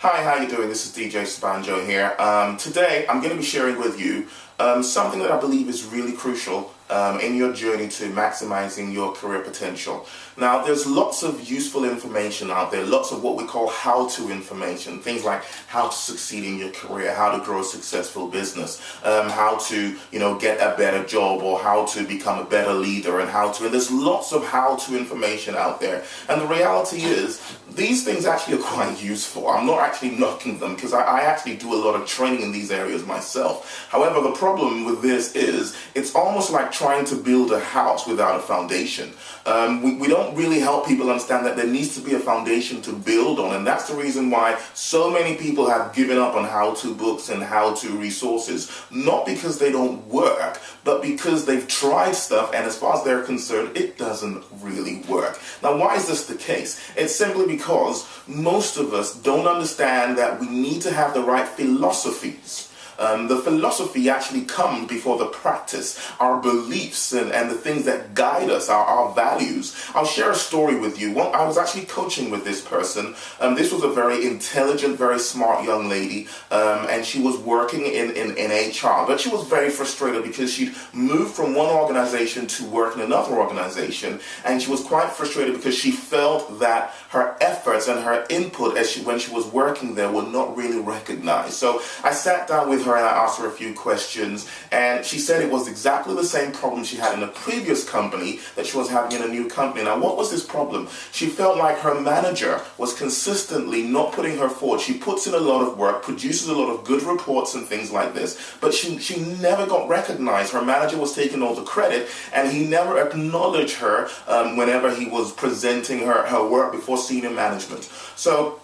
Hi, how you doing? This is DJ Sabanjo here. Today I'm going to be sharing with you something that I believe is really crucial in your journey to maximizing your career potential. Now, there's lots of useful information out there, lots of what we call how-to information, things like how to succeed in your career, how to grow a successful business, how to, get a better job, or how to become a better leader, and there's lots of how-to information out there. And the reality is, these things actually are quite useful. I'm not actually knocking them because I actually do a lot of training in these areas myself. However, the problem with this is it's almost like trying to build a house without a foundation. We don't really help people understand that there needs to be a foundation to build on, and that's the reason why so many people have given up on how-to books and how-to resources, not because they don't work, but because they've tried stuff and as far as they're concerned, it doesn't really work. Now, why is this the case? It's simply because most of us don't understand that we need to have the right philosophies. The philosophy actually comes before the practice, our beliefs and the things that guide us, our values. I'll share a story with you. I was actually coaching with this person. This was a very intelligent, very smart young lady, and she was working in HR, but she was very frustrated because she'd moved from one organization to work in another organization, and she was quite frustrated because she felt that her efforts and her input when she was working there were not really recognized. So I sat down with her and I asked her a few questions, and she said it was exactly the same problem she had in a previous company that she was having in a new company. Now, what was this problem? She felt like her manager was consistently not putting her forward. She puts in a lot of work, produces a lot of good reports and things like this, but she never got recognized. Her manager was taking all the credit, and he never acknowledged her whenever he was presenting her work before senior management. So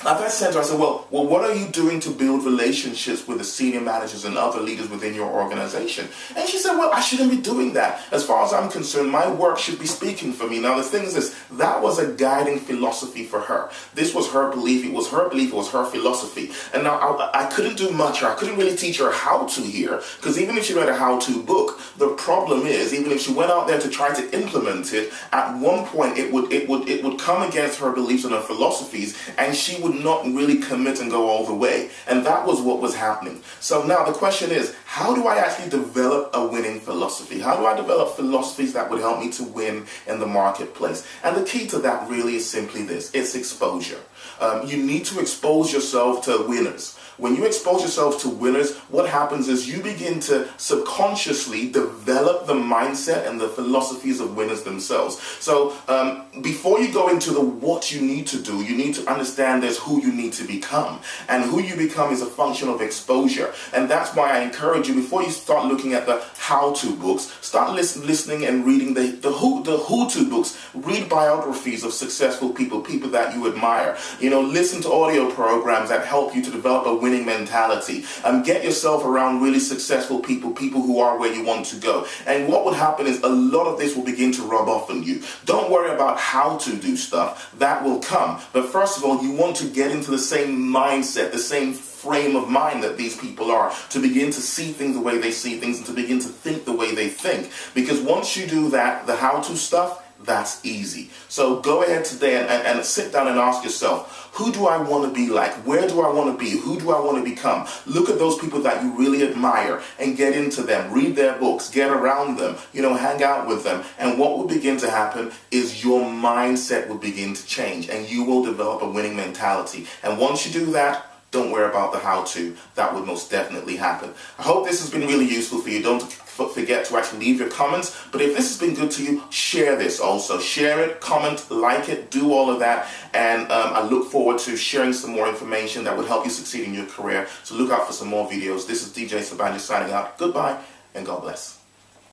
at that center, I said, well, what are you doing to build relationships with the senior managers and other leaders within your organization? And she said, well, I shouldn't be doing that. As far as I'm concerned, my work should be speaking for me. Now, the thing is this, that was a guiding philosophy for her. This was her belief. It was her belief. It was her philosophy. And now I couldn't do much. I couldn't really teach her how to here, because even if she read a how-to book, the problem is, even if she went out there to try to implement it, at one point it would come against her beliefs and her philosophies, and she would not really commit and go all the way. And that was what was happening. So now the question is, how do I actually develop a winning philosophy? How do I develop philosophies that would help me to win in the marketplace? And the key to that really is simply this. It's exposure. You need to expose yourself to winners. When you expose yourself to winners, what happens is you begin to subconsciously develop the mindset and the philosophies of winners themselves. So before you go into the what you need to do, you need to understand there's who you need to become. And who you become is a function of exposure. And that's why I encourage you, before you start looking at the how-to books, start listening and reading the who-to books. Read biographies of successful people that you admire. Listen to audio programs that help you to develop a winning mentality. Get yourself around really successful people who are where you want to go. And what would happen is a lot of this will begin to rub off on you. Don't worry about how to do stuff. That will come. But first of all, you want to get into the same mindset, the same frame of mind that these people are, to begin to see things the way they see things and to begin to think the way they think. Because once you do that, the how-to stuff, that's easy. So go ahead today and sit down and ask yourself, who do I want to be like? Where do I want to be? Who do I want to become? Look at those people that you really admire and get into them. Read their books. Get around them. Hang out with them. And what will begin to happen is your mindset will begin to change and you will develop a winning mentality. And once you do that, don't worry about the how-to. That would most definitely happen. I hope this has been really useful for you. Don't forget to actually leave your comments. But if this has been good to you, share this also. Share it, comment, like it, do all of that. And I look forward to sharing some more information that would help you succeed in your career. So look out for some more videos. This is DJ Sabanjo signing out. Goodbye and God bless.